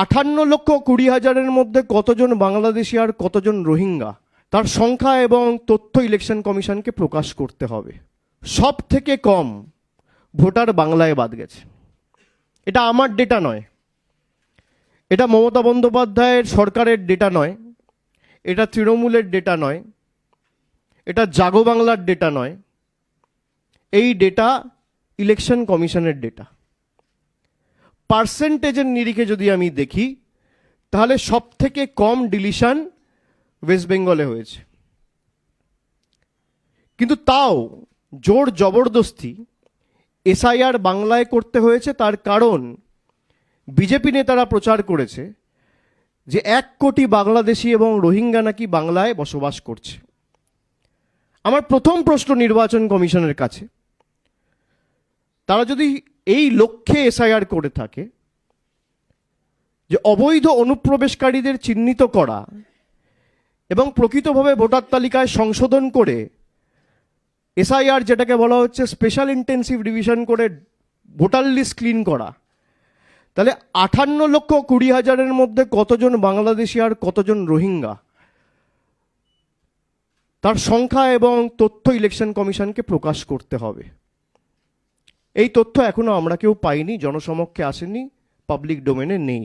58,20,000-এর মধ্যে কতজন বাংলাদেশি আর কতজন রোহিঙ্গা তার সংখ্যা এবং তথ্য ইলেকশন কমিশনকে প্রকাশ করতে হবে। সব থেকে কম ভোটার বাংলায় বাদ গেছে। এটা আমার ডেটা নয়, এটা মমতা বন্দ্যোপাধ্যায়ের সরকারের ডেটা নয়, এটা তৃণমূলের ডেটা নয়, এটা জাগো বাংলার ডেটা নয়, এই ডেটা ইলেকশন কমিশনের ডেটা। পার্সেন্টেজের নিরিখে যদি আমি দেখি তাহলে সব থেকে কম ডিলিশন ওয়েস্ট বেঙ্গলে হয়েছে, কিন্তু তাও জোর জবরদস্তি এসআইআর বাংলায় করতে হয়েছে। তার কারণ বিজেপি নেতারা প্রচার করেছে যে 1 কোটি বাংলাদেশি এবং রোহিঙ্গা নাকি বাংলায় বসবাস করছে। আমার প্রথম প্রশ্ন নির্বাচন কমিশনের কাছে, তারা যদি এই লক্ষ্যে এসআইআর করে থাকে যে অবৈধ অনুপ্রবেশকারীদের চিহ্নিত করা এবং প্রকৃতভাবে ভোটার তালিকায় সংশোধন করে এসআইআর, যেটাকে বলা হচ্ছে স্পেশাল ইন্টেন্সিভ ডিভিশন করে ভোটার লিস্ট ক্লিন করা, তাহলে 58,20,000-এর মধ্যে কতজন বাংলাদেশি আর কতজন রোহিঙ্গা তার সংখ্যা এবং তথ্য ইলেকশন কমিশনকে প্রকাশ করতে হবে। এই তথ্য এখনো আমরা কেউ পাইনি, জনসমক্ষে আসেনি, পাবলিক ডোমেনে নেই।